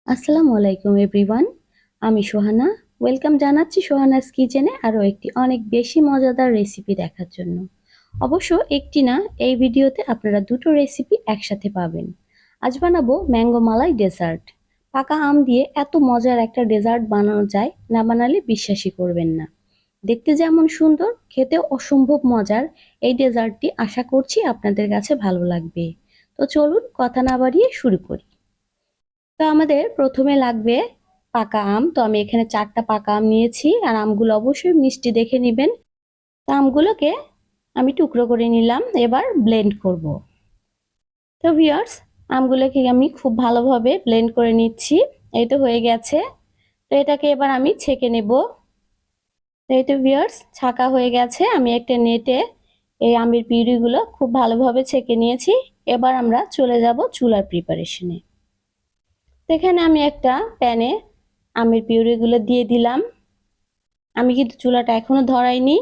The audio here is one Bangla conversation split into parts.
আসসালামু আলাইকুম এভরিওয়ান। আমি সোহানা। ওয়েলকাম জানাচ্ছি সোহানাস কিচেনে আরও একটি অনেক বেশি মজাদার রেসিপি দেখার জন্য। অবশ্য একটি না, এই ভিডিওতে আপনারা দুটো রেসিপি একসাথে পাবেন। আজ বানাবো ম্যাঙ্গো মালাই ডেজার্ট। পাকা আম দিয়ে এত মজার একটা ডেজার্ট বানানো যায়, না বানালে বিশ্বাসই করবেন না। দেখতে যেমন সুন্দর, খেতেও অসম্ভব মজার। এই ডেজার্টটি আশা করছি আপনাদের কাছে ভালো লাগবে। তো চলুন কথা না বাড়িয়ে শুরু করি। তো আমাদের প্রথমে লাগবে পাকা আম। তো আমি এখানে 4টা পাকা আম নিয়েছি, আর আমগুলো অবশ্যই মিষ্টি দেখে নেবেন। তো আমগুলোকে আমি টুকরো করে নিলাম, এবার ব্লেন্ড করব। তো ভিউয়ার্স, আমগুলোকে আমি খুব ভালোভাবে ব্লেন্ড করে নিচ্ছি। এই তো হয়ে গেছে। তো এটাকে এবার আমি ছেঁকে নেব। তো এই তো ভিউয়ার্স, ছাঁকা হয়ে গেছে। আমি একটা নেটে এই আমের পিউরিগুলো খুব ভালোভাবে ছেঁকে নিয়েছি। এবার আমরা চলে যাব চুলার প্রিপারেশনে। এখানে আমি একটা প্যানে আমের পিউরিগুলো দিয়ে দিলাম। আমি কিন্তু চুলাটা এখনো ধরাইনি।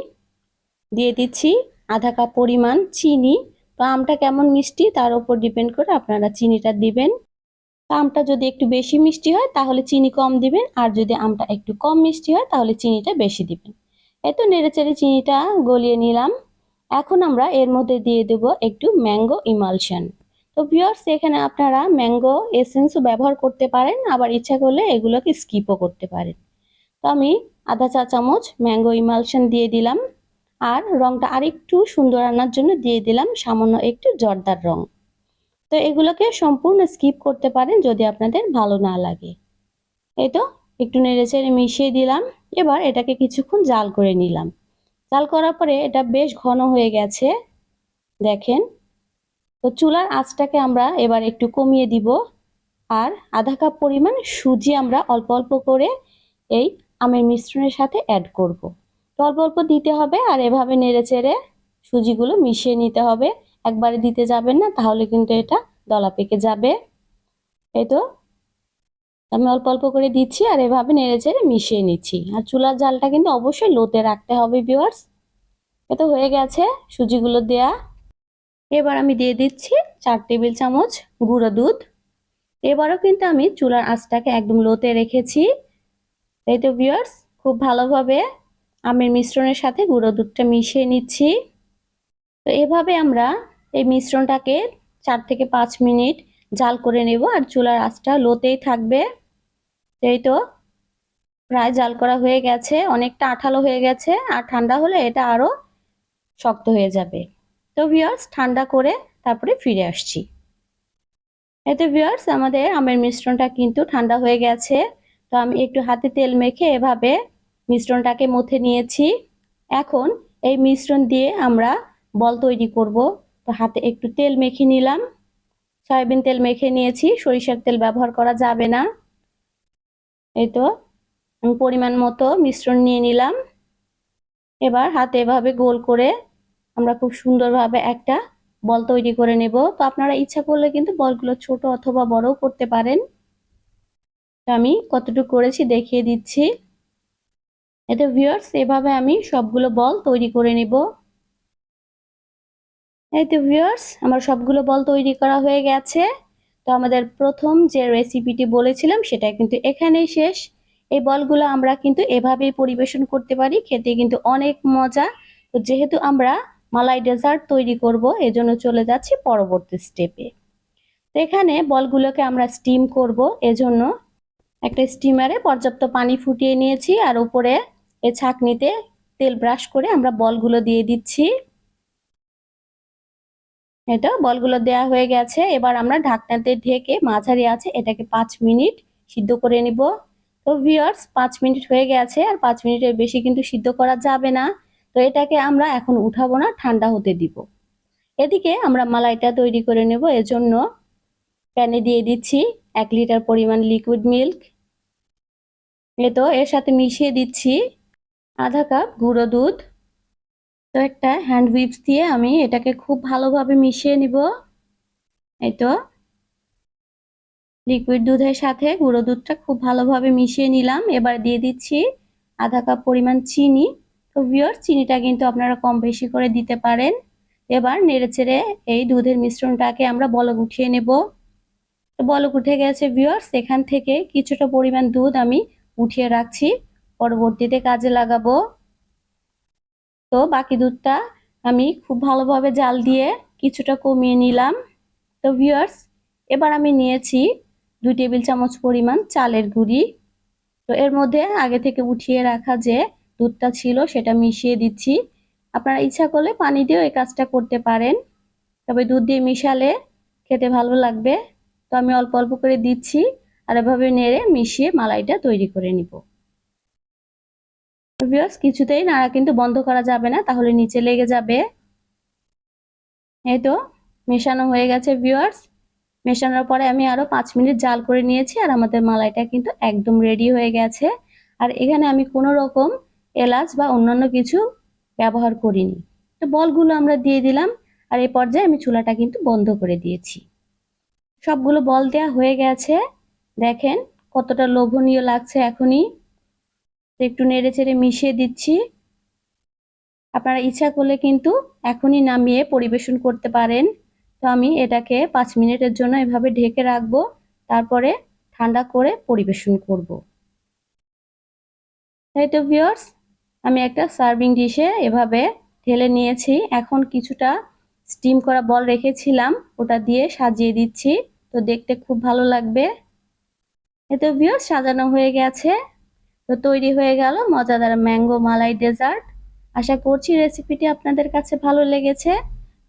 দিয়ে দিচ্ছি আধা কাপ পরিমাণ চিনি। তো আমটা কেমন মিষ্টি তার উপর ডিপেন্ড করে আপনারা চিনিটা দিবেন। তো আমটা যদি একটু বেশি মিষ্টি হয় তাহলে চিনি কম দিবেন, আর যদি আমটা একটু কম মিষ্টি হয় তাহলে চিনিটা বেশি দিবেন। এই তো নেড়েচেড়ে চিনিটা গলিয়ে নিলাম। এখন আমরা এর মধ্যে দিয়ে দেব একটু ম্যাঙ্গো ইমালশন। তো ভিউয়ার্স, এখানে আপনারা ম্যাঙ্গো এসেন্সও ব্যবহার করতে পারেন, আবার ইচ্ছা করলে এগুলোকে স্কিপও করতে পারেন। তো আমি আধা চা চামচ ম্যাঙ্গো ইমালশন দিয়ে দিলাম। আর রংটা আরেকটু সুন্দর আনার জন্য দিয়ে দিলাম সামান্য একটু জর্দার রং। তো এগুলোকে সম্পূর্ণ স্কিপ করতে পারেন যদি আপনাদের ভালো না লাগে। এই তো একটু নেড়েচেড়ে মিশিয়ে দিলাম। এবার এটাকে কিছুক্ষণ জাল করে নিলাম। জাল করার পরে এটা বেশ ঘন হয়ে গেছে, দেখেন। তো চুলার আঁচটাকে আমরা এবার একটু কমিয়ে দিব। আর আধা কাপ পরিমাণ সুজি আমরা অল্প অল্প করে এই আমের মিশ্রণের সাথে অ্যাড করব। তো অল্প অল্প দিতে হবে, আর এভাবে নেড়েচেড়ে সুজিগুলো মিশিয়ে নিতে হবে। একবারে দিতে যাবেন না, তাহলে কিন্তু এটা দলা পেকে যাবে। এই তো আমি অল্প অল্প করে দিচ্ছি, আর এভাবে নেড়েচেড়ে মিশিয়ে নিচ্ছি। আর চুলার জালটা কিন্তু অবশ্যই লোতে রাখতে হবে ভিউয়ার্স। এটা হয়ে গেছে সুজিগুলো দেয়া। এবার আমি দিয়ে দিচ্ছি 4 টেবিল চামচ গুঁড়ো দুধ। এবারও কিন্তু আমি চুলার আঁচটাকে একদম লোতে রেখেছি। এই তো ভিউয়ার্স, খুব ভালোভাবে আমের মিশ্রণের সাথে গুঁড়ো দুধটা মিশিয়ে নিচ্ছি। তো এভাবে আমরা এই মিশ্রণটাকে 4 থেকে 5 মিনিট জাল করে নেব, আর চুলার আঁচটা লোতেই থাকবে। এই তো প্রায় জাল করা হয়ে গেছে, অনেকটা আঠালো হয়ে গেছে। আর ঠান্ডা হলে এটা আরো শক্ত হয়ে যাবে। তো ভিউয়ার্স, ঠান্ডা করে তারপরে ফিরে আসছি। এতে ভিউয়ার্স, আমাদের আমের মিশ্রণটা কিন্তু ঠান্ডা হয়ে গেছে। তো আমি একটু হাতে তেল মেখে এভাবে মিশ্রণটাকে মথে নিয়েছি। এখন এই মিশ্রণ দিয়ে আমরা বল তৈরি করব। তো হাতে একটু তেল মেখে নিলাম। সয়াবিন তেল মেখে নিয়েছি, সরিষার তেল ব্যবহার করা যাবে না। এই তো আমি পরিমাণ মতো মিশ্রণ নিয়ে নিলাম। এবার হাতে এভাবে গোল করে আমরা খুব সুন্দরভাবে একটা বল তৈরি করে নেব। তো আপনারা ইচ্ছা করলে কিন্তু বলগুলো ছোট অথবা বড়ও করতে পারেন। আমি কতটুকু করেছি দেখিয়ে দিচ্ছি। এতে ভিউয়ার্স, এভাবে আমি সবগুলো বল তৈরি করে নেব। এই তো ভিউয়ার্স, আমার সবগুলো বল তৈরি করা হয়ে গেছে। তো আমাদের প্রথম যে রেসিপিটি বলেছিলাম সেটা কিন্তু এখানেই শেষ। এই বলগুলো আমরা কিন্তু এভাবেই পরিবেশন করতে পারি, খেতে কিন্তু অনেক মজা। তো যেহেতু আমরা মালাই ডেজার্ট তৈরি করব, এজন্য চলে যাচ্ছি পরবর্তী স্টেপে। তো এখানে বলগুলোকে আমরা স্টিম করব, এজন্য একটা স্টিমারে পর্যাপ্ত পানি ফুটিয়ে নিয়েছি, আর উপরে এই ছাঁকনিতে তেল ব্রাশ করে আমরা বলগুলো দিয়ে দিচ্ছি। এটা বলগুলো দেয়া হয়ে গেছে। এবার আমরা ঢাকনাতে ঢেকে মাঝারি আছে এটাকে 5 মিনিট সিদ্ধ করে নিব। তো ভিউয়ার্স, 5 মিনিট হয়ে গেছে, আর 5 মিনিটের বেশি কিন্তু সিদ্ধ করা যাবে না। তো এটাকে আমরা এখন উঠাবো না, ঠান্ডা হতে দিব। এদিকে আমরা মালাইটা তৈরি করে নেব। এজন্য প্যানে দিয়ে দিচ্ছি 1 লিটার পরিমাণ লিকুইড মিল্ক। তো এর সাথে মিশিয়ে দিচ্ছি আধা কাপ গুঁড়ো দুধ। তো একটা হ্যান্ড হুইপস দিয়ে আমি এটাকে খুব ভালোভাবে মিশিয়ে নিব। এই তো লিকুইড দুধের সাথে গুঁড়ো দুধটা খুব ভালোভাবে মিশিয়ে নিলাম। এবার দিয়ে দিচ্ছি আধা কাপ পরিমাণ চিনি। তো ভিউয়ার্স, চিনিটা কিন্তু আপনারা কম বেশি করে দিতে পারেন। এবার নেড়েচেড়ে এই দুধের মিশ্রণটাকে আমরা বলক উঠিয়ে নেব। তো বলক উঠে গেছে ভিউয়ার্স, এখান থেকে কিছুটা পরিমাণ দুধ আমি উঠিয়ে রাখছি, পরবর্তীতে কাজে লাগাবো। তো বাকি দুধটা আমি খুব ভালোভাবে জাল দিয়ে কিছুটা কমিয়ে নিলাম। তো ভিউয়ার্স, এবার আমি নিয়েছি 2 টেবিল চামচ পরিমাণ চালের গুঁড়ি। তো এর মধ্যে আগে থেকে উঠিয়ে রাখা যে দুধটা ছিল সেটা মিশিয়ে দিচ্ছি। আপনারা ইচ্ছা করলে পানি দিয়েও এই কাজটা করতে পারেন, তবে দুধ দিয়ে মিশালে খেতে ভালো লাগবে। তো আমি অল্প অল্প করে দিচ্ছি আর এভাবে নেড়ে মিশিয়ে মালাইটা তৈরি করে নিব। ভিউয়ার্স, কিছুতেই নাড়া কিন্তু বন্ধ করা যাবে না, তাহলে নিচে লেগে যাবে। এই তো মেশানো হয়ে গেছে ভিউয়ার্স। মেশানোর পরে আমি আরো 5 মিনিট জাল করে নিয়েছি আর আমাদের মালাইটা কিন্তু একদম রেডি হয়ে গেছে। আর এখানে আমি কোনো রকম এলাচ বা অন্যান্য কিছু ব্যবহার করিনি। তো বলগুলো আমরা দিয়ে দিলাম আর এই পর্যায়ে আমি চুলাটা কিন্তু বন্ধ করে দিয়েছি। সবগুলো বল দেওয়া হয়ে গেছে, দেখেন কতটা লোভনীয় লাগছে এখনই। একটু নেড়ে চেড়ে মিশিয়ে দিচ্ছি। আপনারা ইচ্ছা করলে কিন্তু এখনই নামিয়ে পরিবেশন করতে পারেন। তো আমি এটাকে 5 মিনিটের জন্য এভাবে ঢেকে রাখবো, তারপরে ঠান্ডা করে পরিবেশন করব। তাই তো ভিউয়ার্স, আমি একটা সার্ভিং ডিশে এভাবে ঢেলে নিয়েছি। এখন কিছুটা স্টিম করা বল রেখেছিলাম, ওটা দিয়ে সাজিয়ে দিচ্ছি। তো দেখতে খুব ভালো লাগবে। এই তো ভিউয়ার্স, সাজানো হয়ে গেছে। তো তৈরি হয়ে গেল মজাদার ম্যাঙ্গো মালাই ডেজার্ট। আশা করছি রেসিপিটি আপনাদের কাছে ভালো লেগেছে।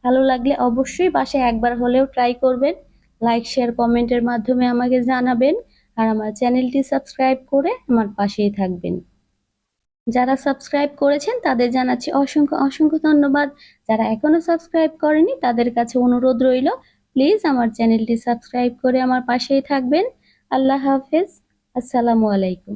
ভালো লাগলে অবশ্যই বাসায় একবার হলেও ট্রাই করবেন। লাইক, শেয়ার, কমেন্টের মাধ্যমে আমাকে জানাবেন। আর আমার চ্যানেলটি সাবস্ক্রাইব করে আমার পাশেই থাকবেন। যারা সাবস্ক্রাইব করেছেন তাদের জানাচ্ছি অসংখ্য অসংখ্য ধন্যবাদ। যারা এখনো সাবস্ক্রাইব করেনি তাদের কাছে অনুরোধ রইল, প্লিজ আমার চ্যানেলটি সাবস্ক্রাইব করে আমার পাশেই থাকবেন। আল্লাহ হাফেজ। আসসালামু আলাইকুম।